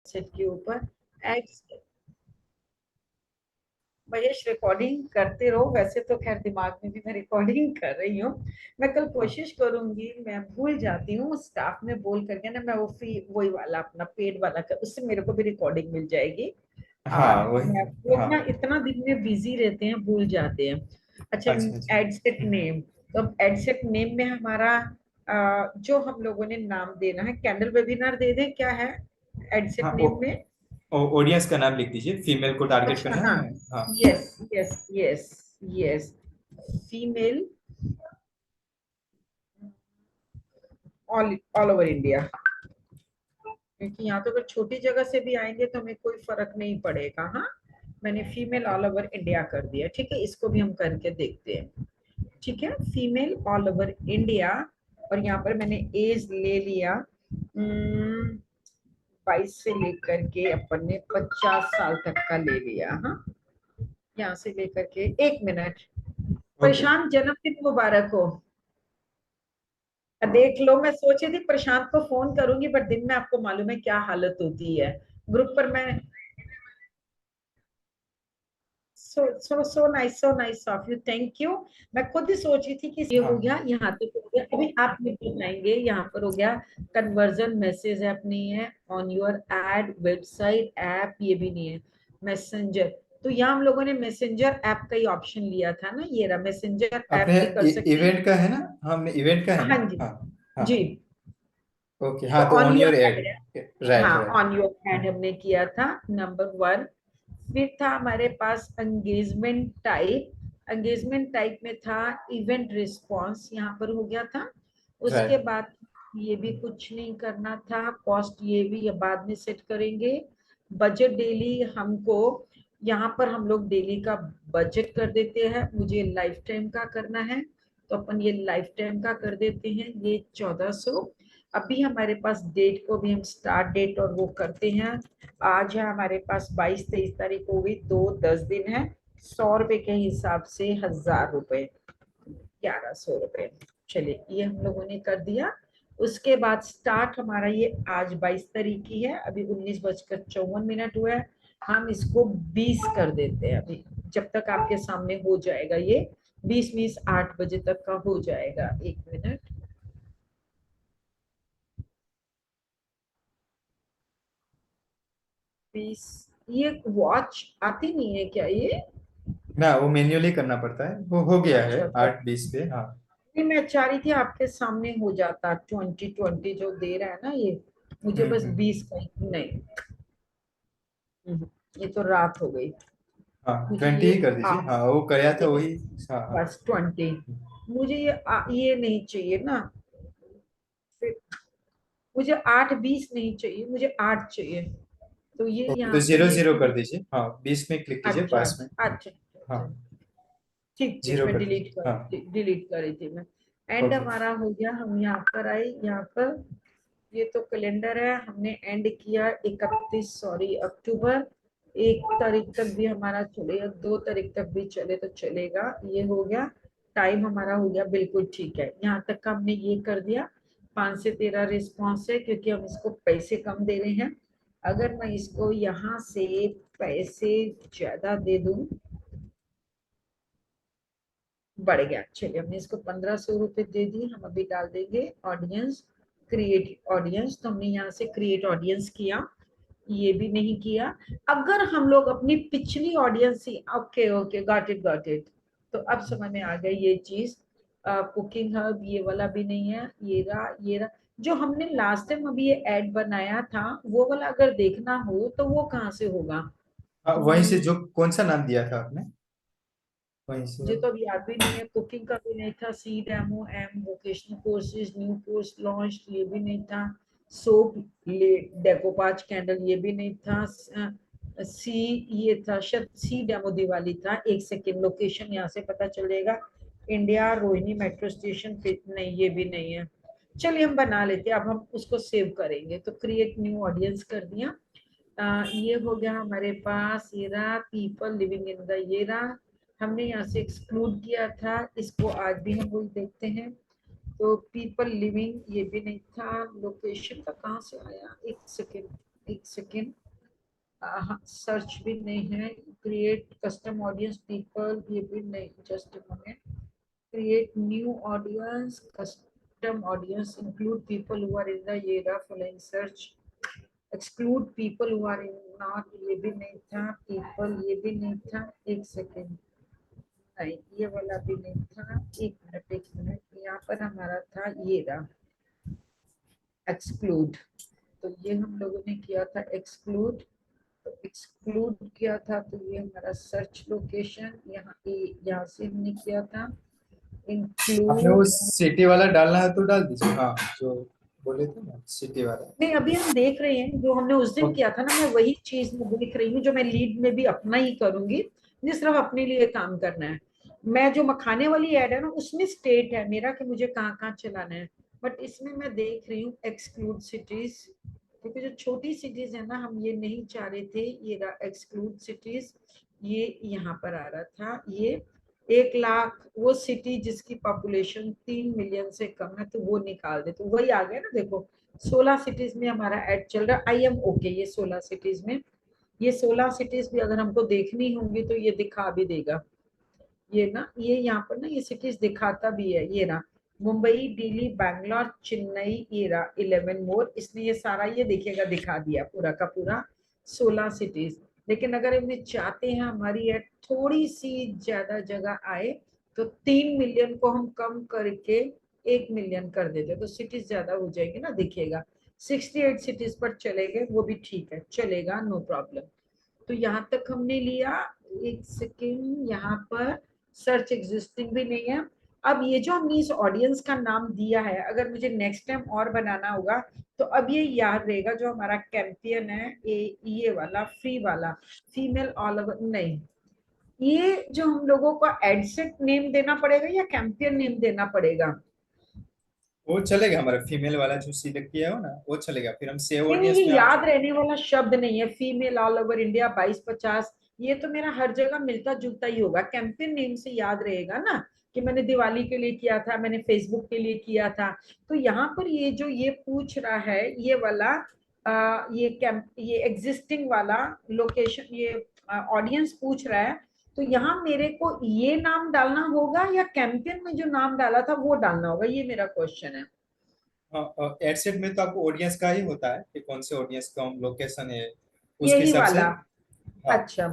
Set के ऊपर ad set. Mahesh recording करते रहो, वैसे तो खैर दिमाग में भी मैं रिकॉर्डिंग कर रही हूँ। मैं कल हाँ कोशिश करूंगी, मैं भूल जाती हूँ स्टाफ में बोल करके ना, मैं वो वही वाला अपना पेड वाला कर, उससे मेरे को भी रिकॉर्डिंग मिल जाएगी। हाँ और वही। मैं लोग हाँ ना इतना दिन में बिजी रहते हैं, भूल जाते हैं। अच्छा, अच्छा अच्छा। Ad set name. तो अब एडसेट नेम में हमारा जो हम लोगों ने नाम देना है, कैंडल वेबिनार दे दे, क्या है एडसेट हाँ नेम में? ऑडियंस का नाम लिख दीजिए, फीमेल को टारगेट अच्छा, करना हाँ, है। हाँ yes yes yes yes, female all all over India. क्योंकि यहाँ तो अगर छोटी जगह से भी आएंगे तो हमें कोई फर्क नहीं पड़ेगा। हाँ, मैंने female okay. All over India कर दिया। ठीक है, इसको भी हम करके देखते हैं। ठीक है, फीमेल ऑल ओवर इंडिया। और यहाँ पर मैंने एज ले लिया 22 से लेकर के अपन ने 50 साल तक का ले लिया। हाँ, यहाँ से लेकर के 1 मिनट। ओके। प्रशांत, जन्मदिन मुबारक हो। देख लो, मैं सोची थी प्रशांत को फोन करूंगी, बट दिन में आपको मालूम है क्या हालत होती है। ग्रुप पर मैं so nice, so nice of you, thank you. मैं खुद ही सोची थी कि ये हो हाँ गया, यहाँ तक हो गया, अभी आप मुझे बताएंगे। यहाँ पर हो गया कन्वर्जन, मैसेज ऐप नहीं है, on your add website app ये भी नहीं है, मैसेंजर। तो यहाँ हम लोगों ने मैसेंजर ऐप का ही ऑप्शन लिया था ना, ये रहा मैसेंजर ऐप अपने भी कर सकते हैं। इवेंट का है ना। हाँ इवेंट का है हाँ ना। जी, हाँ हाँ। जी। ओके तो हाँ, तो on on your your ad. Ad, right हाँ राइट। ऑन योर एड हमने किया था, नंबर 1। फिर था हमारे पास एंगेजमेंट टाइप। एंगेजमेंट टाइप में था इवेंट रिस्पॉन्स, यहाँ पर हो गया था। उसके राइट बाद ये भी कुछ नहीं करना था, कॉस्ट ये भी ये बाद में सेट करेंगे। बजट डेली हमको, यहाँ पर हम लोग डेली का बजट कर देते हैं, मुझे लाइफ टाइम का करना है तो अपन ये लाइफ टाइम का कर देते हैं, ये 1400। अभी हमारे पास डेट को भी हम स्टार्ट डेट और वो करते हैं। आज है हमारे पास 22-23 तारीख हो गई, 2-10 दिन है। 100 रुपए के हिसाब से 1000 रुपए, 1100 रुपए। चलिए, ये हम लोगों ने कर दिया। उसके बाद स्टार्ट हमारा ये आज 22 तारीख की है, अभी 19 बजकर 54 मिनट हुआ है। हम इसको 20 कर देते हैं अभी, जब तक आपके सामने हो जाएगा ये 20-20, 8 बजे तक का हो जाएगा। 1 मिनट। 20। ये वॉच आती नहीं है क्या ये? ना, वो मैन्युअली करना पड़ता है, वो हो गया है अच्छा अच्छा, 8:20 पे। हाँ। नहीं मैं चाह रही थी आपके सामने हो जाता, 20-20 जो दे रहा है ना ये, मुझे बस हम्म। 20 का नहीं। ये तो रात हो गई। हाँ मुझे 20 ये ही कर दीजिए, हाँ वो कराया था ये वही। हाँ हाँ। बस 20। मुझे ये नहीं चाहिए ना, फिर मुझे 8-20 नहीं चाहिए, मुझे 8 चाहिए। तो ये ओके, तो यहाँ से 00 लेके, कर दीजिए, हाँ 20 में क्लिक कीजिए अच्छा पास में। अच्छा अच्छा हाँ अच्छा, ठीक ठीक, 0 मैं कर दीजिए हाँ। डिलीट कर रही थी मैं। And okay. हमारा हो गया, हम यहाँ पर आए, यहाँ पर ये तो कैलेंडर है, हमने एंड किया 31 अक्टूबर। 1 तारीख तक भी हमारा चलेगा, 2 तारीख तक भी चले तो चलेगा, ये हो गया। टाइम हमारा हो गया बिल्कुल ठीक है, यहाँ तक का हमने ये कर दिया। 5 से 13 रिस्पॉन्स है, क्योंकि हम इसको पैसे कम दे रहे हैं। अगर मैं इसको यहाँ से पैसे ज्यादा दे दूं, बढ़ गया। चलिए, हमने इसको 1500 रुपये दे दी, हम अभी डाल देंगे ऑडियंस, क्रिएट ऑडियंस। तो हमने यहाँ से क्रिएट ऑडियंस किया, ये भी नहीं किया। अगर हम लोग अपनी पिछली audience he, okay okay, got it. तो अब समझ में आ गई ये चीज। कुकिंग हब ये वाला भी नहीं है, ये रहा जो हमने लास्ट टाइम अभी ये ऐड बनाया था, वो वाला अगर देखना हो तो वो कहाँ से होगा? हाँ वहीं से, हम्म, जो कौन सा नाम दिया था आपने, वहीं से। मुझे तो अभी याद भी नहीं है, कुकिंग का भी नहीं था, C demo M vocational courses new course launch ये भी नहीं था। सोप डेकोपाच कैंडल ये भी नहीं था। सी, ये था शायद सी डेमो दिवाली था। 1 सेकेंड, लोकेशन यहाँ से पता चलेगा, इंडिया रोहिणी मेट्रो स्टेशन पे, नहीं ये भी नहीं है। चलिए हम बना लेते हैं, अब हम उसको सेव करेंगे। तो क्रिएट न्यू ऑडियंस कर दिया। ये हो गया हमारे पास, ये रहा पीपल लिविंग इन द, ये रहा। हमने यहाँ से एक्सक्लूड किया था, इसको आज भी हम वही देखते हैं। तो पीपल लिविंग ये भी नहीं था, लोकेशन का कहाँ से आया, 1 सेकेंड, एक सेकेंड, सर्च भी नहीं है, क्रिएट कस्टम ऑडियंस पीपल ये भी नहीं, just a moment, create new audience custom audience include people who are in the ये रहा following search, exclude people who are in not, ये भी नहीं था, पीपल ये भी नहीं था, एक सेकेंड, नहीं ये वाला भी नहीं था, एक मिनट, यहाँ पर हमारा था ये रहा एक्सक्लूड, तो ये हम लोगों ने किया था एक्सक्लूड, तो एक्सक्लूड किया था, तो ये हमारा सर्च लोकेशन यहाँ से हमने किया था आपने वो इंक्लूड। सिटी वाला डालना है तो डाल दीजिए, हाँ जो बोले थे ना सिटी वाला। नहीं अभी हम देख रहे हैं जो हमने उस दिन ओके। किया था ना, मैं वही चीज में देख रही हूँ जो मैं लीड में भी अपना ही करूंगी, मुझे सिर्फ अपने लिए काम करना है। मैं जो मखाने वाली एड है ना उसमें स्टेट है मेरा कि मुझे कहाँ कहाँ चलाना है, बट इसमें मैं देख रही हूँ एक्सक्लूड सिटीज, क्योंकि जो छोटी सिटीज है ना हम ये नहीं चाह रहे थे, ये रहा एक्सक्लूड सिटीज, ये यहाँ पर आ रहा था, ये 1 लाख वो सिटी जिसकी पॉपुलेशन 3 मिलियन से कम है तो वो निकाल दे, तो वही आ गया ना देखो, 16 सिटीज में हमारा एड चल रहा है, आई एम ओके ये 16 सिटीज में, ये 16 सिटीज भी अगर हमको देखनी होंगी तो ये दिखा भी देगा, ये ना ये यहाँ पर ना ये सिटीज दिखाता भी है, ये ना मुंबई दिल्ली बैंगलोर चेन्नई, ये रहा 11 मोर, इसने ये सारा ये देखिएगा दिखा दिया पूरा का पूरा 16 सिटीज। लेकिन अगर इन्हें चाहते हैं हमारी एड थोड़ी सी ज्यादा जगह आए तो 3 मिलियन को हम कम करके 1 मिलियन कर देते तो सिटीज ज्यादा हो जाएगी ना, देखिएगा 68 सिटीज पर चलेंगे वो भी ठीक है, चलेगा नो प्रॉब्लम। तो यहाँ तक हमने लिया, एक सेकेंड, यहाँ पर सर्च एग्जिस्टिंग भी नहीं है। अब ये जो हमने इस ऑडियंस का नाम दिया है, अगर मुझे नेक्स्ट टाइम और बनाना होगा तो अब ये याद रहेगा जो हमारा कैंपियन है ये वाला फ्री वाला फीमेल ऑल ओवर, नहीं ये जो हम लोगों को एडसेट नेम देना पड़ेगा या कैंपियन नेम देना पड़ेगा? वो चलेगा, हमारा फीमेल वाला जो सिलेक्ट किया हो ना वो चलेगा, फिर हम सेव नहीं नहीं, ऑडियंस ये में आ याद जाए। रहने वाला शब्द नहीं है, फीमेल ऑल ओवर इंडिया 2250, ये तो मेरा हर जगह मिलता जुलता ही होगा, कैंपेन नेम से याद रहेगा ना कि मैंने दिवाली के लिए किया था, मैंने फेसबुक के लिए किया था। तो यहाँ पर ये जो ये पूछ रहा है ये वाला ये एग्जिस्टिंग वाला लोकेशन, ये ऑडियंस पूछ रहा है, तो यहाँ मेरे को ये नाम डालना होगा या कैंपेन में जो नाम डाला था वो डालना होगा, ये मेरा क्वेश्चन है। हाँ एडसेट में तो आपको ऑडियंस का ही होता है कि कौन से ऑडियंस का लोकेशन है उसके यही हिसाब से। वाला, हाँ अच्छा,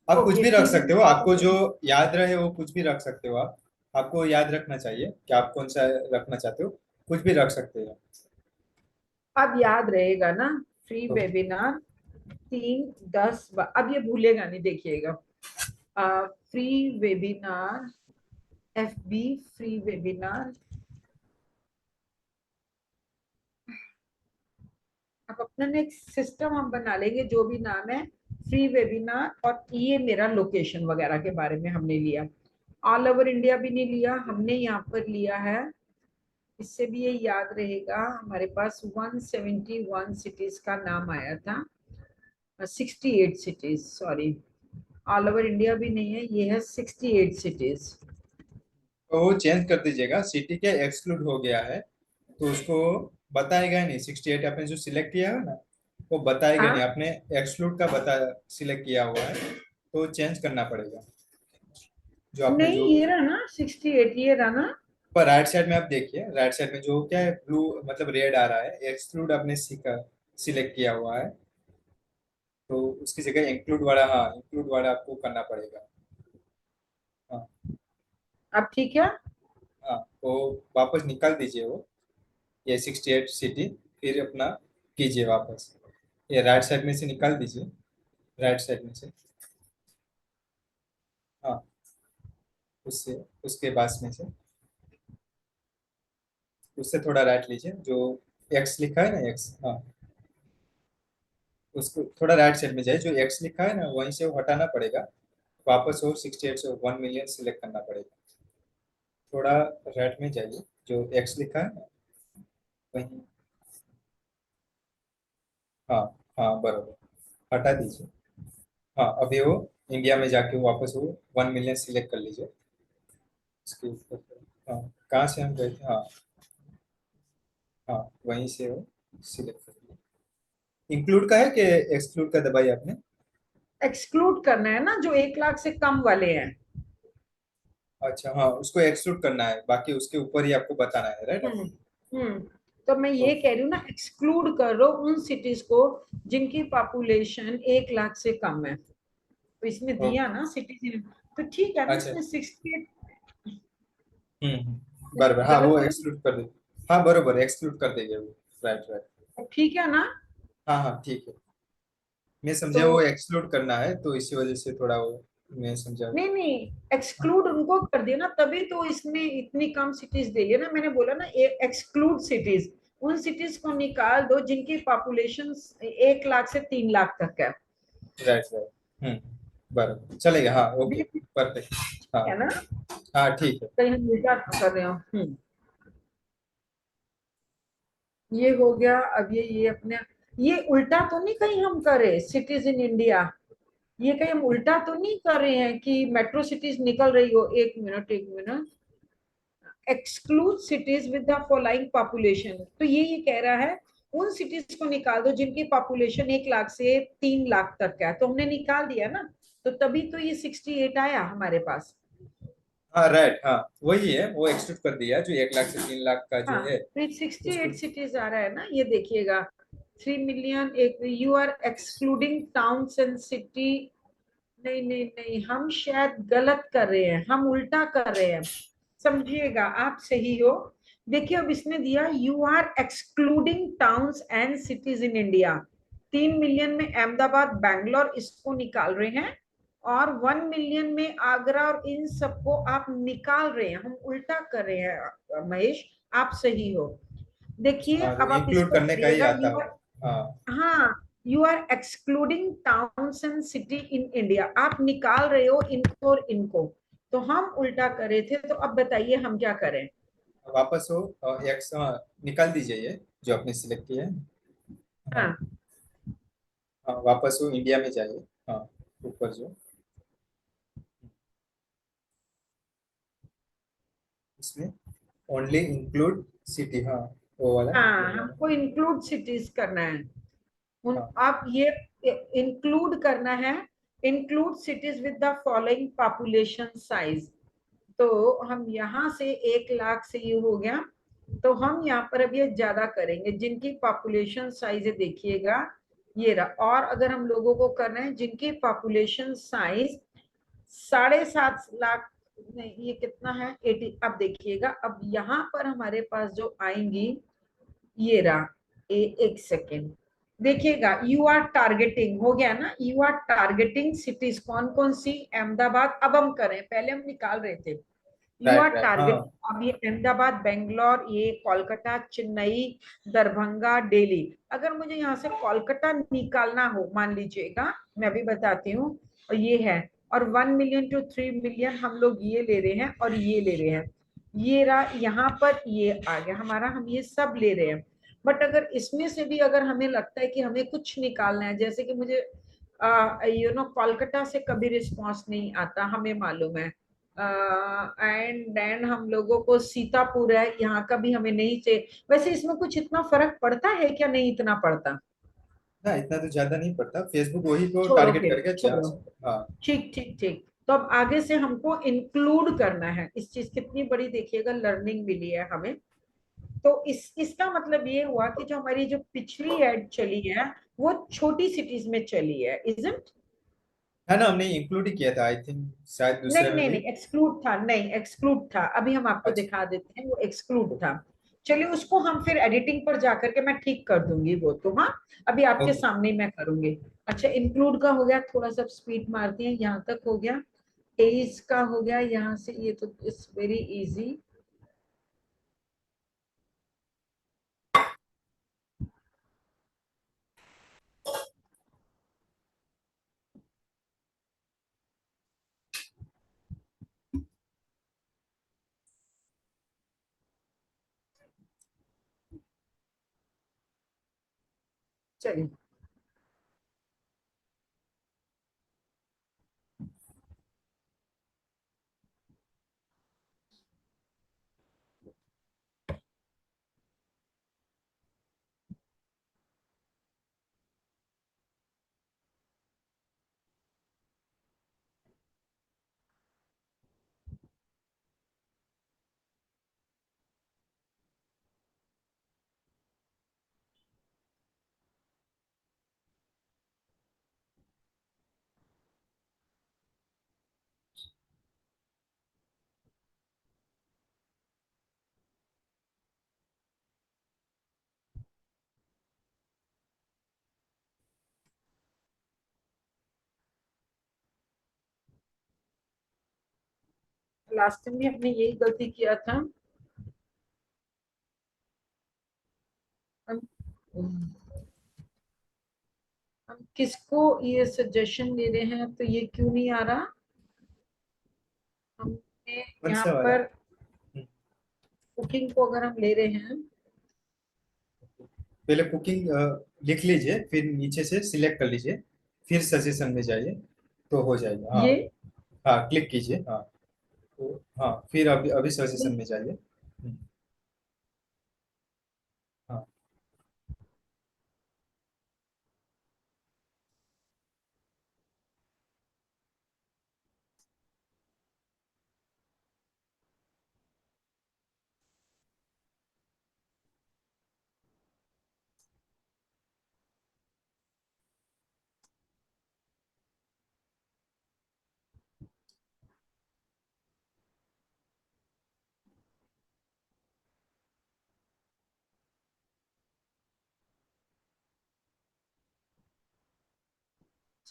आप कुछ ओके भी रख सकते फीमेल हो, ऑल आपको जो ओवर। याद रहे वो कुछ भी रख सकते हो आप। आपको याद रखना चाहिए कि आप कौन सा रखना चाहते हो, कुछ भी रख सकते हो। अब याद रहेगा ना, फ्री तो वेबिनार 3 10 अब ये भूलेगा नहीं, देखिएगा free webinar, F B free webinar, अब अपना एक सिस्टम हम बना लेंगे जो भी नाम है फ्री वेबिनार, और ये मेरा लोकेशन वगैरह के बारे में हमने लिया, ऑल ओवर इंडिया भी नहीं लिया हमने, यहाँ पर लिया है, इससे भी ये याद रहेगा हमारे पास 171 सिटीज का नाम आया था, 68 cities, sorry all over India भी नहीं है, ये है 68 सिटीज। वो चेंज कर दीजिएगा, सिटी के एक्सक्लूड हो गया है तो उसको बताएगा नहीं, 68 आपने जो सिलेक्ट किया है ना वो बताएगा नहीं, हाँ आपने एक्सक्लूड का बता सिलेक्ट किया हुआ है तो चेंज करना पड़ेगा जो आपने नहीं जो। ये रहा ना 68, ये रहा ना, पर राइट साइड में आप देखिए, राइट साइड में जो क्या है ब्लू मतलब रेड आ रहा है, एक्सक्लूड आपने सिलेक्ट किया हुआ है तो उसकी जगह इंक्लूड वाला, हाँ इंक्लूड वाला आपको करना पड़ेगा। हाँ अब ठीक है। हाँ वो वापस निकाल दीजिए वो, ये 68 सिटी, फिर अपना कीजिए वापस, ये राइट साइड में से निकाल दीजिए, राइट साइड में से। हाँ उससे, उसके बाद में से उससे थोड़ा राइट लीजिए, जो एक्स लिखा है ना एक्स, हाँ उसको थोड़ा राइट साइड में जाए, जो एक्स लिखा है ना वहीं से वो हटाना पड़ेगा, वापस वो 68 से 1 मिलियन सिलेक्ट करना पड़ेगा। थोड़ा राइट में जाइए, जो एक्स लिखा है ना वहीं, हाँ हाँ बराबर, हटा दीजिए। हाँ अभी वो इंडिया में जाके वापस वो 1 मिलियन सिलेक्ट कर लीजिए उसके ऊपर। हाँ कहाँ से हम गए थे, हाँ हाँ वहीं से वो सिलेक्ट कर लीजिए। इंक्लूड का है कि एक्सक्लूड का दबाई आपने? एक्सक्लूड करना है ना, जो 1 लाख से कम वाले हैं। अच्छा हाँ, उसको एक्सक्लूड करना है, बाकी उसके ऊपर ही आपको बताना है, राइट? हम्म। हम्म। तो मैं ये ओके। कह रही हूँ ना, एक्सक्लूड करो उन सिटीज को जिनकी पॉपुलेशन 1 लाख से कम है। तो इसमें दिया ओके। ना सिटीज, तो ठीक है ना, अच्छा। इसमें 68। बराबर, हाँ गलत वो तो एक्सक्लूड कर दे। हाँ बरोबर, एक्सक्लूड कर देंगे वो। Right right. नहीं, ठीक है ना। हाँ हाँ ठीक है। मैं तो समझा वो एक्सक्लूड करना है, तो इसी वजह से थोड़ा वो मैं समझा। नहीं नहीं, हाँ एक्सक्लूड उनको कर दिया ना, तभी तो इसमें इतनी कम सिटीज दे दिया ना। मैंने बोला ना, एक्सक्लूड सिटीज, उन सिटीज को निकाल दो जिनकी पॉपुलेशन 1 लाख से 3 लाख तक है। Right right. बराबर चलेगा, हाँ ओके। ठीक परफेक्ट। हाँ है ना, हाँ ठीक है। कहीं हम उल्टा ना कर रहे हो। ये हो गया। अब ये अपने, ये उल्टा तो नहीं कहीं हम करे सिटीज इन इंडिया, ये कहीं हम उल्टा तो नहीं कर रहे हैं कि मेट्रो सिटीज निकल रही हो। एक मिनट एक minute, exclude cities with the following population, तो ये कह रहा है उन सिटीज को निकाल दो जिनकी पॉपुलेशन 1 लाख से 3 लाख तक का है। तो हमने निकाल दिया ना, तो तभी तो ये 68 आया हमारे पास। हाँ राइट, हाँ वही है, वो एक्सक्लूड कर दिया जो 1 लाख से 3 लाख का जो हाँ, है तो 68 उसको। सिटीज आ रहा है ना, ये देखिएगा। 3 मिलियन, एक you are excluding towns and city. नहीं नहीं नहीं, हम शायद गलत कर रहे हैं, हम उल्टा कर रहे हैं। समझिएगा, आप सही हो। देखिए अब इसने दिया you are excluding towns and cities in India. 3 million में अहमदाबाद बैंगलोर इसको निकाल रहे हैं, और 1 मिलियन में आगरा और इन सबको आप निकाल रहे हैं। हम उल्टा कर रहे हैं महेश, आप सही हो। देखिए हाँ, अब आप इंक्लूड इसको करने का ही पढ़िएगा, आता यू हो। आर, हाँ। हाँ, you are excluding towns and city in India, आप निकाल रहे हो इनको और इनको। तो हम उल्टा करे थे, तो अब बताइए हम क्या करें। वापस हो, एक्स निकाल दीजिए ये जो आपने सिलेक्ट किया है। हाँ। हाँ हाँ वापस हो, इंडिया में जाइए। हाँ, ऊपर जो इसमें ओनली इंक्लूड सिटी, हाँ वो वाला हाँ, ये वाला। हमको इंक्लूड सिटीज करना है। उन हाँ आप ये इंक्लूड करना है, include cities with the following population size. तो हम यहाँ से 1 लाख से ये हो गया, तो हम यहाँ पर अब ये ज्यादा करेंगे जिनकी पॉपुलेशन साइज है, देखिएगा ये रहा। और अगर हम लोगों को करना है जिनकी पॉपुलेशन साइज 7.5 लाख, नहीं ये कितना है 80। अब देखिएगा, अब यहाँ पर हमारे पास जो आएंगी, ये रहा। एक सेकेंड, देखिएगा, यू आर टारगेटिंग हो गया ना, यू आर टारगेटिंग सिटीज कौन कौन सी, अहमदाबाद। अब हम करें, पहले हम निकाल रहे थे। You are right right. हाँ टारगेट, अब ये अहमदाबाद, बेंगलोर, ये कोलकाता, चेन्नई, दरभंगा, दिल्ली। अगर मुझे यहाँ से कोलकाता निकालना हो, मान लीजिएगा, मैं अभी बताती हूँ, और ये है, और 1 मिलियन टू 3 मिलियन हम लोग ये ले रहे हैं और ये ले रहे हैं। ये रहा, यहाँ पर ये आ गया हमारा, हम ये सब ले रहे हैं। बट अगर इसमें से भी अगर हमें लगता है कि हमें कुछ निकालना है, जैसे कि मुझे कोलकाता से कभी रिस्पॉन्स नहीं आता, हमें मालूम है। एंड देन हम लोगों को सीतापुर है, यहाँ का भी हमें नहीं चाहिए। वैसे इसमें कुछ इतना फर्क पड़ता है क्या, नहीं इतना पड़ता। ना, इतना तो ज्यादा नहीं पड़ता, फेसबुक वही को छोड़ो टारगेट फिर, करके छोड़ो। हाँ। ठीक ठीक ठीक, तो अब आगे से हमको इंक्लूड करना है इस चीज, कितनी बड़ी देखिएगा लर्निंग मिली है हमें। तो इसका मतलब ये हुआ कि जो हमारी जो पिछली एड चली है, वो छोटी सिटीज में चली है, इजंट। है ना, हमने इंक्लूड ही किया था आई थिंक, शायद दूसरे नहीं में नहीं भी। नहीं, एक्सक्लूड था, नहीं एक्सक्लूड था, अभी हम आपको अच्छा। दिखा देते हैं, वो एक्सक्लूड था। चलिए उसको हम फिर एडिटिंग पर जाकर के मैं ठीक कर दूंगी वो तो, हाँ, अभी आपके ओके। सामने ही मैं करूंगी। अच्छा, इंक्लूड का हो गया, थोड़ा सा स्पीड मारती है, यहाँ तक हो गया। एज का हो गया, यहाँ से ये तो इट्स वेरी इजी। चलिए, लास्ट टाइम भी हमने यही गलती किया था। हम हम किसको ये सजेशन दे रहे हैं, तो ये क्यों नहीं आ रहा? हमने कौन यहाँ सा वाला? पर कुकिंग को अगर हम ले रहे हैं, पहले कुकिंग लिख लीजिए, फिर नीचे से सिलेक्ट कर लीजिए, फिर सजेशन में जाइए, तो हो जाएगा। हाँ, ये हाँ क्लिक कीजिए। हाँ, तो हाँ फिर अभी अभी सजेशन में जाइए। हाँ,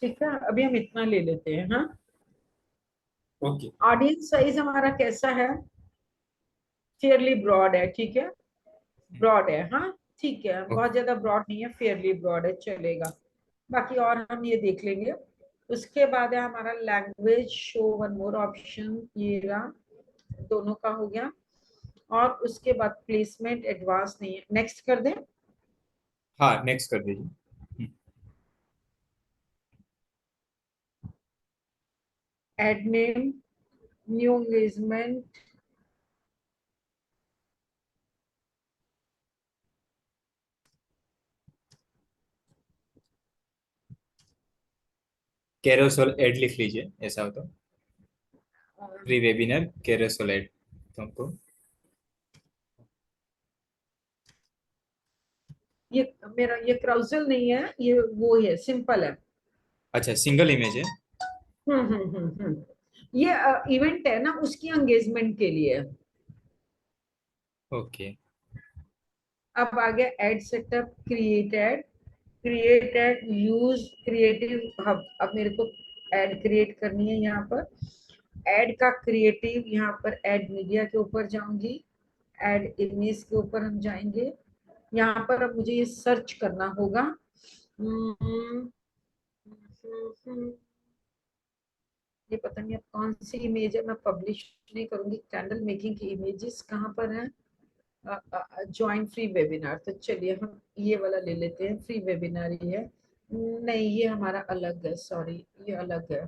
ठीक है, अभी हम इतना ले लेते हैं। हाँ, ओके। ऑडियंस साइज हमारा कैसा है? फेयरली ब्रॉड है, ठीक है। ब्रॉड है, हाँ ठीक है, बहुत ओके। ज्यादा ब्रॉड नहीं है, फेयरली ब्रॉड है, चलेगा। बाकी और हम ये देख लेंगे। उसके बाद है हमारा language show one more option, ये रहा, दोनों का हो गया। और उसके बाद प्लेसमेंट एडवांस नहीं है, नेक्स्ट कर दें। हाँ, नेक्स्ट कर दीजिए। Ad name, new engagement. Carousel ad लिख लीजिए, ऐसा हो तो। प्री वेबिनार कैरोसेल एड तुमको। ये मेरा ये क्राउजल नहीं है, ये वो है, सिंपल है। अच्छा, सिंगल इमेज है। ये इवेंट है ना, उसकी एंगेजमेंट के लिए है। ओके। अब आ गया ad setup, created, created use creative hub. अब मेरे को एड क्रिएट करनी है यहाँ पर। एड का क्रिएटिव, यहाँ पर एड मीडिया के ऊपर जाऊंगी, एड इमेज के ऊपर हम जाएंगे। यहाँ पर अब मुझे ये सर्च करना होगा। हम्म, ये पता नहीं अब कौन सी इमेज है, मैं पब्लिश नहीं करूंगी। कैंडल मेकिंग की इमेजेस कहाँ पर है? ज्वाइन फ्री वेबिनार, तो चलिए हम ये वाला ले लेते हैं, फ्री वेबिनार ही है। नहीं, ये हमारा अलग है, सॉरी, ये अलग है।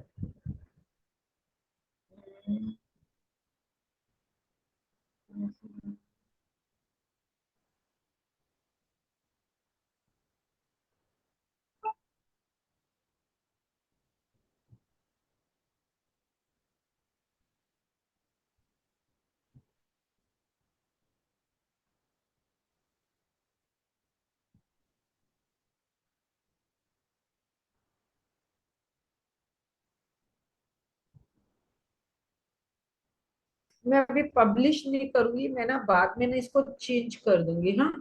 मैं अभी पब्लिश नहीं करूंगी, मैं ना बाद में ना इसको चेंज कर दूंगी। हाँ,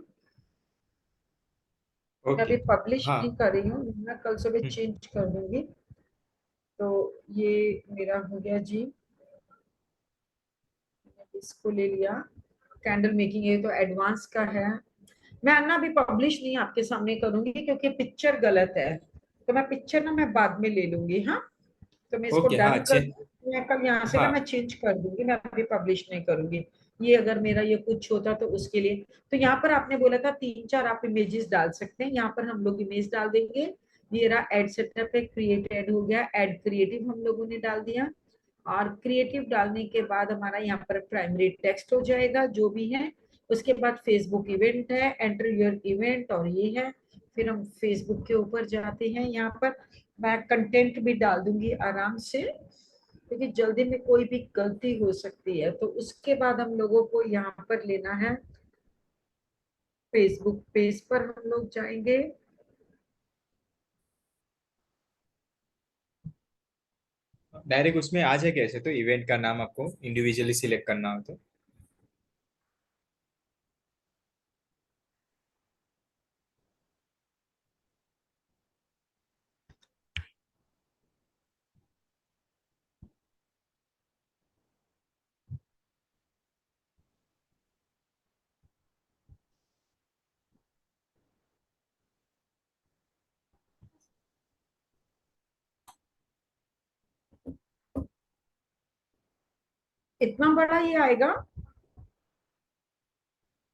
मैं ओके। अभी पब्लिश हाँ। नहीं कर रही हूँ, मैं कल सुबह हम्म, चेंज कर दूंगी। तो ये मेरा हो गया जी, इसको ले लिया। कैंडल मेकिंग ये तो एडवांस का है। मैं ना भी पब्लिश नहीं आपके सामने करूंगी क्योंकि पिक्चर गलत है, तो मैं पिक्चर ना मैं बाद में ले लूंगी। हाँ, तो मैं इसको ओके। हाँ, डन कर अच्छे। दूंगी, मैं कल यहाँ से ना हाँ, मैं चेंज कर दूंगी, मैं अभी पब्लिश नहीं करूंगी। ये अगर मेरा ये कुछ होता तो उसके लिए। तो यहाँ पर आपने बोला था तीन चार आप इमेजेस डाल सकते हैं, यहाँ पर हम लोग इमेज डाल देंगे। ये रहा एड सेटअप है, क्रिएट एड हो गया, एड क्रिएटिव हम लोगों ने डाल दिया। और क्रिएटिव डालने के बाद हमारा यहाँ पर प्राइमरी टेक्स्ट हो जाएगा जो भी है। उसके बाद फेसबुक इवेंट है, एंटर योर इवेंट, और ये है। फिर हम फेसबुक के ऊपर जाते हैं, यहाँ पर मैं कंटेंट भी डाल दूंगी आराम से, क्योंकि जल्दी में कोई भी गलती हो सकती है। तो उसके बाद हम लोगों को यहाँ पर लेना है, फेसबुक पेज पर हम लोग जाएंगे। डायरेक्ट उसमें आ जाए कैसे, तो इवेंट का नाम आपको इंडिविजुअली सिलेक्ट करना हो तो। इतना बड़ा ये आएगा?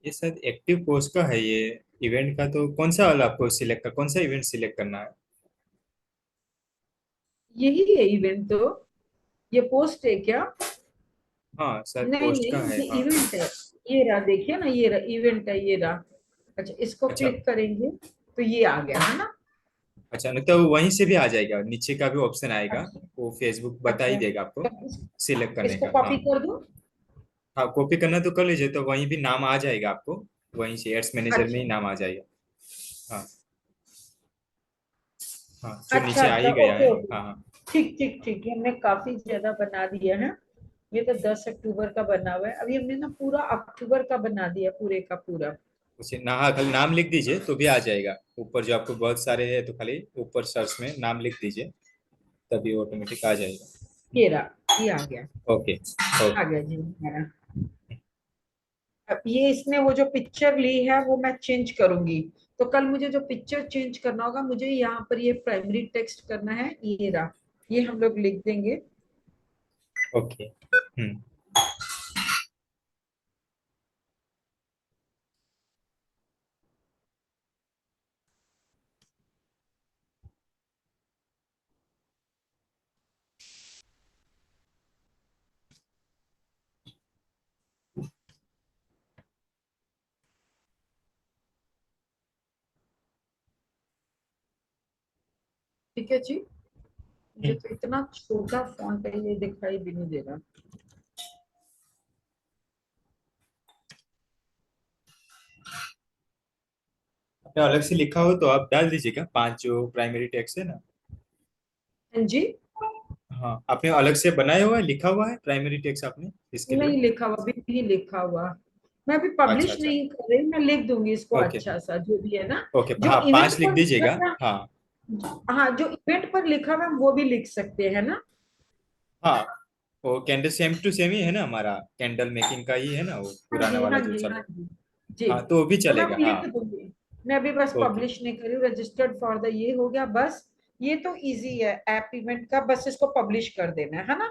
ये शायद एक्टिव पोस्ट का है ये। इवेंट का तो कौन सा वाला आपको सिलेक्ट कर, कौन सा इवेंट सिलेक्ट करना है? यही है इवेंट तो। ये पोस्ट है क्या? हाँ शायद नहीं पोस्ट का नहीं, है, ये हाँ। इवेंट है। ये रहा, देखिए ना, ये रहा इवेंट है, ये रहा। अच्छा, इसको अच्छा। क्लिक करेंगे तो ये आ गया है ना। अच्छा, नहीं तो वहीं से भी आ जाएगा, नीचे का भी ऑप्शन आएगा। अच्छा। वो फेसबुक बता ही अच्छा, देगा आपको तो सिलेक्ट करने इसको का, हाँ। कॉपी कर दूं? हाँ, कॉपी करना तो कर लीजिए, तो वहीं भी नाम आ जाएगा आपको। वहीं से एड्स मैनेजर में अच्छा ही नाम आ जाएगा। हाँ। हाँ, जो अच्छा नीचे आ अच्छा, ही गया ओके है, ओके। हाँ हाँ। ठीक ठीक ठीक, ये हमने काफी ज्यादा बना दिया है। ये तो 10 अक्टूबर का बना हुआ है, अभी हमने ना पूरा अक्टूबर का बना दिया, पूरे का पूरा। उसे ना, हाँ, खाली नाम लिख दीजिए तो भी आ जाएगा ऊपर, जो आपको बहुत सारे है तो खाली ऊपर सर्च में नाम लिख दीजिए, तभी ऑटोमेटिक आ जाएगा। ये रहा, ये आ गया। ओके। आ ओके। गया जी मेरा। अब ये इसने वो जो पिक्चर ली है वो मैं चेंज करूंगी। तो कल मुझे जो पिक्चर चेंज करना होगा, मुझे यहाँ पर ये प्राइमरी टेक्स्ट करना है, ये रहा। ये हम लोग लिख देंगे। ओके। ठीक है जी। मुझे हम्म। तो इतना छोटा फॉन्ट है, ये दिखाई भी नहीं दे रहा। आपने अलग से लिखा हो तो आप डाल दीजिएगा, 5 जो प्राइमरी टेक्स्ट है ना। हाँ जी। हाँ, आपने अलग से बनाया हुआ है, लिखा हुआ है प्राइमरी टेक्स्ट आपने इसके लिए? नहीं लिखा हुआ, अभी नहीं लिखा हुआ। मैं अभी अच्छा पब्लिश अच्छा। नहीं कर रही, मैं लिख दूंगी इसको ओके। अच्छा सा, जो भी है ना। ओके, जो हाँ, इवेंट 5 लिख पर लिखा दीजिएगा, था। हाँ। हाँ, जो इवेंट पर लिखा हुआ है वो भी लिख सकते हैं ना। हाँ, वो कैंडल सेम टू सेम ही है ना, हमारा कैंडल मेकिंग का ही है ना, वो हाँ पुराना जी वाला हाँ जो जी चल हाँ रहा जी। जी। है। हाँ, तो वो भी तो मैं चलेगा, वो हाँ। लिख दूंगी। मैं अभी बस ओके। पब्लिश नहीं करी, रजिस्टर्ड फॉर द ये हो गया बस। ये तो इजी है ऐप इवेंट का, बस इसको पब्लिश कर देना है ना।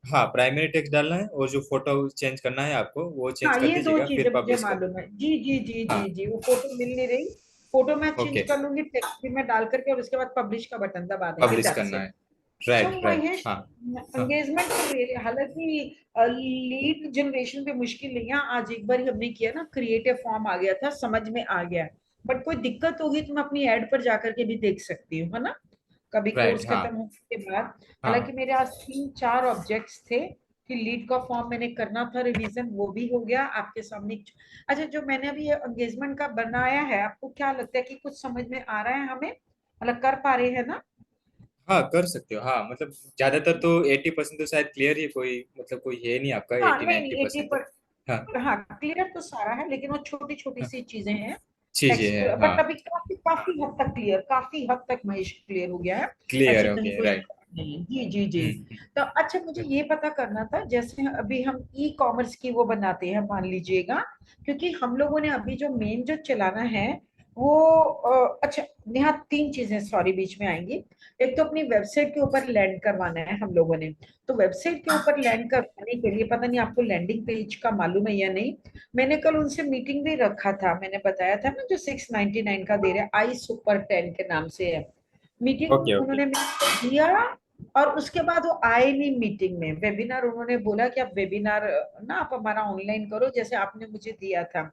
हाँ, प्राइमरी टेक्स्ट डालना है और जो फोटो चेंज करना है आपको वो चेंज हाँ, कर ये दो दीजिएगा, चीजें फिर मुझे पब्लिश कर मालूम दीजिए। है जी जी जी जी हाँ। जी, वो फोटो मिल नहीं रही। फोटो मैं चेंज ओके। कर लूंगी, टेक्स्ट भी मैं डाल करके, और उसके बाद पब्लिश का बटन दबा देंगे, पब्लिश दैट्स करना इट। है। तो राइट राइट, महेश, हाँ। हाँ। एंगेजमेंट तो हालांकि लीड जनरेशन पे मुश्किल नहीं है। आज एक बार हमने किया ना, क्रिएटिव फॉर्म आ गया था, समझ में आ गया। बट कोई दिक्कत होगी तो मैं अपनी ऐड पर जाकर के भी देख सकती हूँ, है ना, कभी राइट, कोर्स हाँ। खत्म होने के बाद। हालांकि हाँ मेरे आज 3-4 ऑब्जेक्ट्स थे कि लीड का फॉर्म मैंने करना था, रिवीजन वो भी हो गया आपके सामने। अच्छा, जो मैंने अभी ये एंगेजमेंट का बनाया है, आपको क्या लगता है कि कुछ समझ में आ रहा है हमें, मतलब कर पा रहे हैं ना? हाँ, कर सकते हो, हाँ, मतलब ज्यादातर तो 80% तो शायद क्लियर ही, कोई मतलब कोई है नहीं आपका, हाँ, एटी नहीं नाइन्टी नहीं, एटी परसेंट तो। पर। हाँ। हाँ, क्लियर तो सारा है, लेकिन वो छोटी छोटी हाँ, सी चीजें हैं। चीजें टेक्स्ट है, हाँ। बट अभी काफी काफी हद तक क्लियर, काफी हद तक महेश क्लियर हो गया है। क्लियर, ऐसी कहीं ओके, कोई राइट। दिक्कत नहीं है जी जी जी। हम्म। तो अच्छा, मुझे ये पता करना था, जैसे अभी हम ई कॉमर्स की वो बनाते हैं, मान लीजिएगा, क्योंकि हम लोगों ने अभी जो मेन जो चलाना है वो अच्छा, यहाँ 3 चीजें सॉरी बीच में आएंगी। एक तो अपनी वेबसाइट के ऊपर लैंड करवाना है हम लोगों ने। तो वेबसाइट के ऊपर लैंड करवाने के लिए, पता नहीं आपको लैंडिंग पेज का मालूम है या नहीं। मैंने कल उनसे मीटिंग भी रखा था, मैंने बताया था ना, जो 699 का दे रहे हैं, आई सुपर 10 के नाम से है। Okay meeting okay. उन्होंने दिया, और उसके बाद वो आए नहीं मीटिंग में। वेबिनार उन्होंने बोला कि आप वेबिनार ना आप हमारा ऑनलाइन करो, जैसे आपने मुझे दिया था।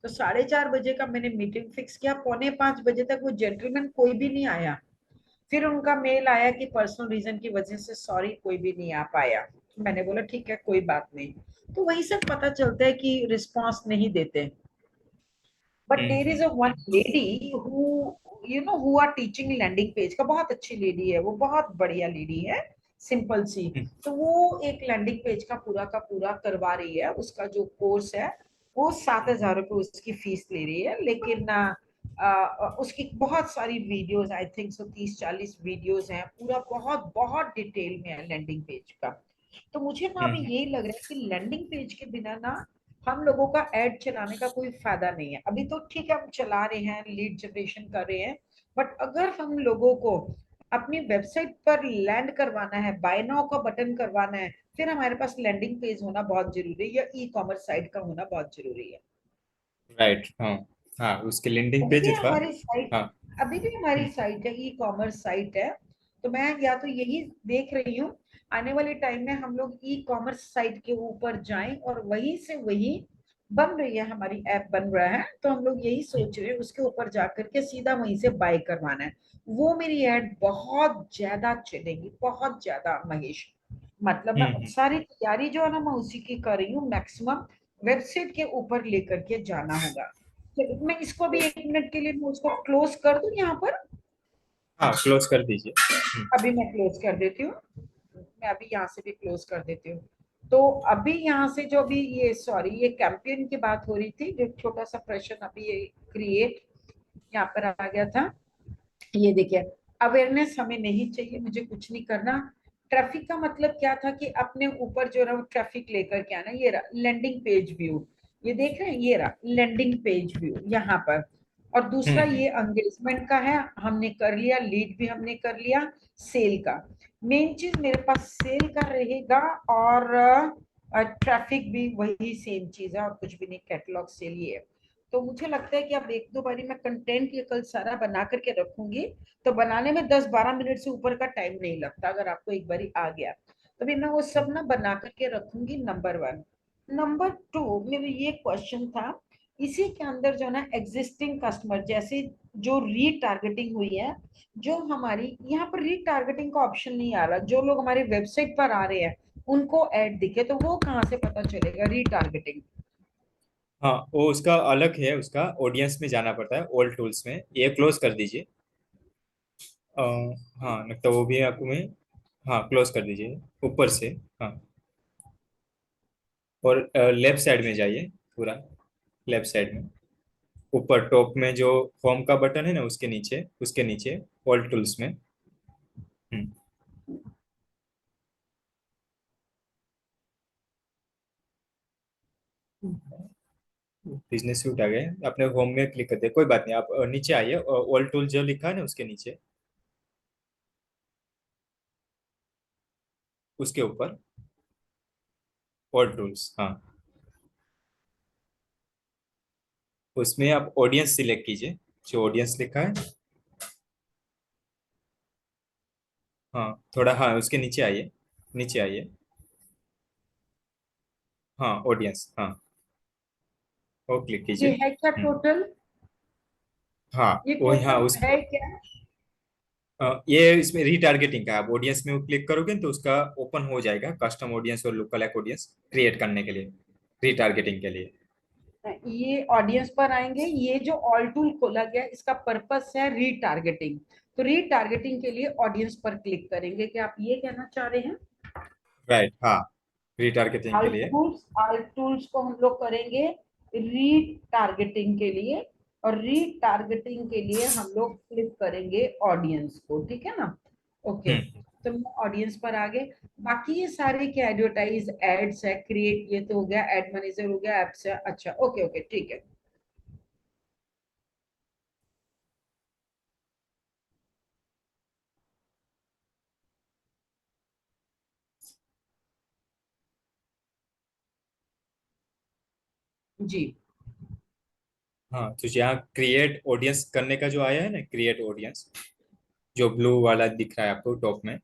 तो 4:30 बजे का मैंने मीटिंग फिक्स किया, 4:45 बजे तक वो जेंटलमैन कोई भी नहीं आया। फिर उनका मेल आया कि पर्सनल रीजन की वजह से सॉरी, कोई भी नहीं आ पाया। मैंने बोला ठीक है, कोई बात नहीं। तो वही से पता चलता है कि रिस्पांस नहीं देते। But there is hmm. A one lady who who are teaching landing page का, बहुत अच्छी लेडी है वो, बहुत बढ़िया लेडी है, सिंपल सी। हम्म। तो वो एक लैंडिंग पेज का पूरा करवा रही है, उसका जो कोर्स है वो 7,000 रुपये उसकी फीस ले रही है। लेकिन उसकी बहुत सारी videos, I think so 30-40 videos हैं, पूरा बहुत बहुत डिटेल में है लैंडिंग पेज का। तो मुझे ना अभी हम्म। यही लग रहा है कि लैंडिंग पेज के बिना ना हम लोगों का एड चलाने का कोई फायदा नहीं है। अभी तो ठीक है, हम चला रहे हैं, लीड जनरेशन कर रहे हैं, बट अगर हम लोगों को अपनी वेबसाइट पर लैंड करवाना है, बाय नाउ का बटन करवाना है, फिर हमारे पास लैंडिंग पेज होना बहुत जरूरी है, या ई कॉमर्स साइट का होना बहुत जरूरी है। राइट। हाँ हाँ, उसके लैंडिंग अभी पेज भी अथवा। हमारी साइट हाँ। अभी भी हमारी हम्म, साइट है, ई कॉमर्स साइट है। तो मैं या तो यही देख रही हूँ, आने वाले टाइम में हम लोग ई कॉमर्स साइट के ऊपर जाएं और वहीं से वही बन रही है, हमारी ऐप बन रहा है, तो हम लोग यही सोच रहे हैं उसके ऊपर जाकर के सीधा वहीं से बाय करवाना है। वो मेरी ऐड बहुत ज्यादा चलेगी, बहुत ज्यादा महेश। मतलब मैं हम्म, सारी तैयारी जो है ना, मैं उसी की कर रही हूँ, मैक्सिमम वेबसाइट के ऊपर लेकर के जाना होगा। चलो, मैं इसको भी 1 मिनट के लिए मैं उसको क्लोज कर दूं यहाँ पर। हाँ क्लोज कर दीजिए। अभी मैं क्लोज कर देती हूँ, मैं अभी यहाँ से भी क्लोज कर देती हूँ। तो अभी यहाँ से जो भी ये, सॉरी, ये कैंपेन की बात हो रही थी, जो छोटा सा प्रश्न अभी ये क्रिएट यहाँ पर आ गया था। ये देखिए, अवेयरनेस हमें नहीं चाहिए, मुझे कुछ नहीं करना। ट्रैफिक का मतलब क्या था कि अपने ऊपर जो रहा ट्रैफिक लेकर के आना। ये रहा लैंडिंग पेज व्यू, ये देख रहे हैं, ये रहा लैंडिंग पेज व्यू यहाँ पर। और दूसरा हम्म, ये एंगेजमेंट का है, हमने कर लिया, लीड भी हमने कर लिया, सेल का। मेन चीज मेरे पास सेल का रहेगा, और ट्रैफिक भी वही सेम चीज है, और कुछ भी नहीं, कैटलॉग सेल ही है। तो मुझे लगता है कि अब एक दो बारी मैं कंटेंट ये कल सारा बना करके रखूंगी, तो बनाने में 10-12 मिनट से ऊपर का टाइम नहीं लगता, अगर आपको एक बारी आ गया तो भी मैं वो सब ना बना करके रखूंगी। Number one. नंबर टू, मेरा ये क्वेश्चन था, इसी के अंदर जो ना एग्जिस्टिंग कस्टमर, जैसे जो रीटारगेटिंग हुई है, जो हमारी यहाँ पर रीटारगेटिंग का ऑप्शन नहीं आ रहा, जो लोग हमारी वेबसाइट पर आ रहे हैं उनको ऐड दिखे, तो वो कहाँ से पता चलेगा रीटारगेटिंग? हाँ वो उसका अलग है, उसका ऑडियंस में जाना पड़ता है, ऑल टूल्स में। ये क्लोज कर दीजिए। अ, हाँ नहीं तो वो भी आपको मैं। हाँ क्लोज कर दीजिए ऊपर से। हाँ, और लेफ्ट साइड में जाइए पूरा, लेफ्ट साइड में ऊपर टॉप में जो होम का बटन है ना, उसके नीचे ऑल टूल्स में। हम्म, बिजनेस सूट आ गए, अपने होम में क्लिक करते हैं, कोई बात नहीं, आप नीचे आइए, ऑल टूल जो लिखा है ना उसके नीचे, उसके ऊपर ऑल टूल्स। हाँ, उसमें आप ऑडियंस सिलेक्ट कीजिए, जो ऑडियंस लिखा है। हाँ थोड़ा, हाँ उसके नीचे आइए, नीचे आइए। हाँ ऑडियंस, हाँ वो क्लिक ये कीजिए। है क्या टोटल? हाँ ये वो यहाँ टोटल उस है क्या? ये इसमें रीटारगेटिंग का है, आप ऑडियंस में वो क्लिक करोगे तो उसका ओपन हो जाएगा, कस्टम ऑडियंस और लुक अलाइक ऑडियंस क्रिएट करने के लिए, रीटारगेटिंग के लिए। ये ऑडियंस पर आएंगे, ये जो ऑल टूल खोला गया इसका पर्पस है रीटारगेटिंग। तो रीटारगेटिंग के लिए ऑडियंस पर क्लिक करेंगे, क्या आप ये कहना चाह रहे हैं? राइट, हाँ रीटारगेटिंग के लिए। ऑल टूल्स को हम लोग करेंगे रीटारगेटिंग के लिए, और रीटारगेटिंग के लिए हम लोग क्लिक करेंगे ऑडियंस को, ठीक है ना? ओके। हम्म। तो मैं ऑडियंस पर आ गए। बाकी ये सारे क्या, एडवर्टाइज, एड्स है, क्रिएट, ये तो हो गया, एड मैनेजर हो गया, एप्स है, अच्छा ओके ओके ठीक है। जी। हाँ तो यहाँ क्रिएट ऑडियंस करने का जो आया है ना, क्रिएट ऑडियंस, जो ब्लू वाला दिख रहा है आपको टॉप में।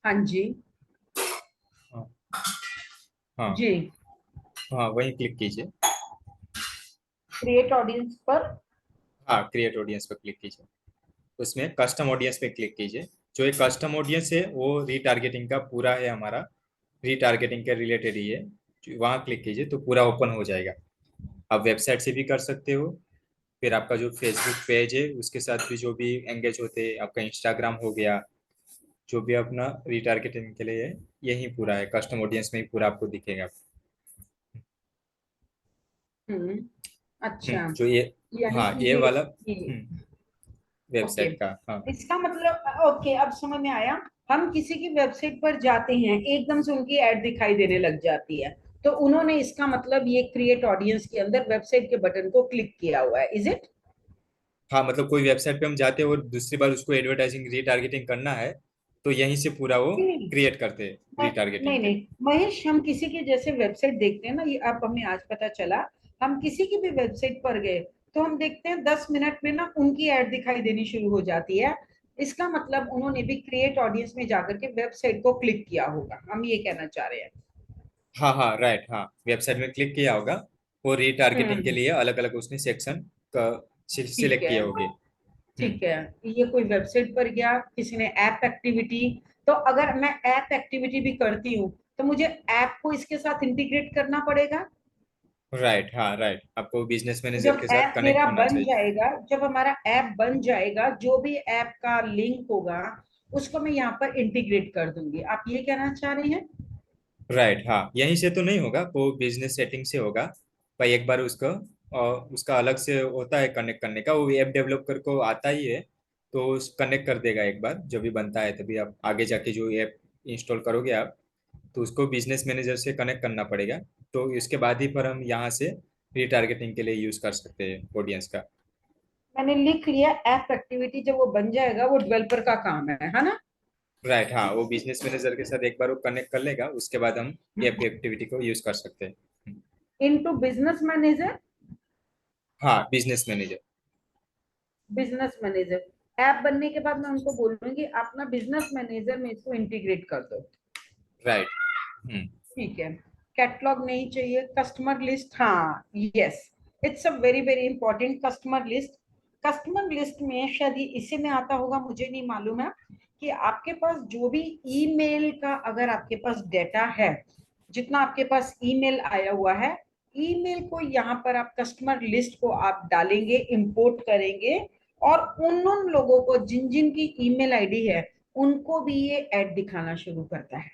हाँ जी। हाँ हाँ। जी। हाँ वहीं क्लिक कीजिए। क्रिएट ऑडियंस पर। हाँ क्रिएट ऑडियंस पर क्लिक कीजिए, उसमें कस्टम ऑडियंस पे क्लिक कीजिए। जो एक कस्टम ऑडियंस है वो रीटारगेटिंग का पूरा है हमारा, रीटारगेटिंग के रिलेटेड ही है। वहाँ क्लिक कीजिए तो पूरा ओपन हो जाएगा। आप वेबसाइट से भी कर सकते हो, फिर आपका जो फेसबुक पेज है उसके साथ भी जो भी एंगेज होते हैं, आपका इंस्टाग्राम हो गया, जो भी अपना रिटारगेटिंग के लिए है, यही पूरा है, कस्टम ऑडियंस में ही पूरा आपको दिखेगा। हम्म। अच्छा। जो ये, यानी हाँ कि ये वाला ये ओके, वेबसाइट का, हाँ। इसका मतलब ओके, अब समझ में आया। हम किसी की वेबसाइट पर जाते हैं, एकदम से उनकी ऐड दिखाई देने लग जाती है, तो उन्होंने इसका मतलब ये क्रिएट ऑडियंस के अंदर वेबसाइट के बटन को क्लिक किया हुआ है, इज इट? हाँ मतलब कोई वेबसाइट पे हम जाते हैं और दूसरी बार उसको एडवर्टाइजिंग रीटारगेटिंग करना है, तो यहीं से पूरा वो नहीं क्रिएट करते हैं नहीं रीटारगेटिंग के नहीं लिए। महेश, हम किसी की जैसे वेबसाइट देखते हैं ना, ये अब हमें आज पता चला, हम किसी की भी वेबसाइट पर गए तो हम देखते हैं 10 मिनट में ना उनकी एड दिखाई देनी शुरू हो जाती है। इसका मतलब उन्होंने भी क्रिएट ऑडियंस में जाकर के वेबसाइट को क्लिक किया होगा, हम ये कहना चाह रहे हैं। हाँ हाँ राइट, हाँ वेबसाइट में क्लिक किया होगा, और रीटारगेटिंग के हम्म। लिए अलग अलग उसने सेक्शन का ठीक सिलेक्ट है। किए होंगे। ठीक है। ये कोई वेबसाइट पर गया, किसी ने ऐप एक्टिविटी, तो अगर मैं ऐप एक्टिविटी भी करती हूँ तो मुझे ऐप को इसके साथ इंटीग्रेट करना पड़ेगा। राइट, हाँ राइट, आपको बिजनेस तो मैनेजर जब के साथ ऐप कनेक्ट मेरा होना बन चाहिए। जाएगा, जब हमारा ऐप बन जाएगा, जो भी ऐप का लिंक होगा उसको मैं यहाँ पर इंटीग्रेट कर दूंगी, आप ये कहना चाह रहे हैं? राइट, हाँ यहीं से तो नहीं होगा, वो बिजनेस सेटिंग से होगा। भाई एक बार उसका उसका अलग से होता है कनेक्ट करने का, वो ऐप डेवलपर को आता ही है, तो कनेक्ट कर देगा एक बार जब भी बनता है, तभी आप आगे जाके जो ऐप इंस्टॉल करोगे आप, तो उसको बिजनेस मैनेजर से कनेक्ट करना पड़ेगा। तो इसके बाद ही पर हम यहाँ से रीटारगेटिंग के लिए यूज कर सकते हैं ऑडियंस का। मैंने लिख लिया, ऐप एक्टिविटी जब वो बन जाएगा वो डेवलपर का काम है ना? राइट, हाँ वो बिजनेस मैनेजर के साथ एक बार वो कनेक्ट कर लेगा, उसके बाद हम ऐप एक्टिविटी को यूज कर सकते हैं। Into business manager. हाँ business manager. Business manager app बनने के बाद मैं उनको बोलूंगी आप ना बिजनेस मैनेजर में इसको इंटीग्रेट कर दो। राइट। हम्म। ठीक है। कैटलॉग नहीं चाहिए, कस्टमर लिस्ट, हाँ yes, it's a very very important customer list. Customer list में शायद ये इसी में आता होगा, मुझे नहीं मालूम है, कि आपके पास जो भी ईमेल का, अगर आपके पास डेटा है, जितना आपके पास ईमेल आया हुआ है, ईमेल को यहाँ पर आप कस्टमर लिस्ट को आप डालेंगे, इंपोर्ट करेंगे, और उन लोगों को जिन जिन की ईमेल आईडी है उनको भी ये ऐड दिखाना शुरू करता है।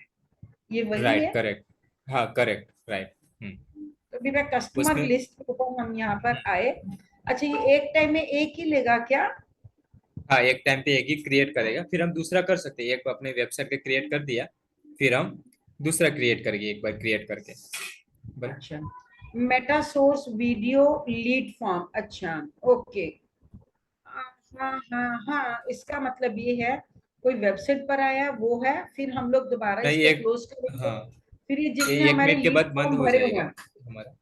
ये वही राइट है। करेक्ट। हाँ करेक्ट राइट। तो भी मैं कस्टमर उसमें लिस्ट के ऊपर हम यहाँ पर आए। अच्छा, ये एक टाइम में एक ही लेगा क्या? हाँ एक टाइम पे एक ही क्रिएट करेगा, फिर हम दूसरा कर सकते हैं, एक अपने वेबसाइट पे क्रिएट कर दिया, फिर हम दूसरा क्रिएट करेंगे एक बार क्रिएट करके। बस। अच्छा, Meta source video lead form, अच्छा, ओके। हाँ हाँ हाँ, इसका मतलब ये है, कोई वेबसाइट पर आया वो है, फिर हम लोग दोबारा नहीं इसको एक, क्लोज करेंगे, हाँ फिर ये ये जितने एक हमारे मिनट के लीड बाद बंद फॉर्म हो भरे हुए जाएगा हैं। हमारा।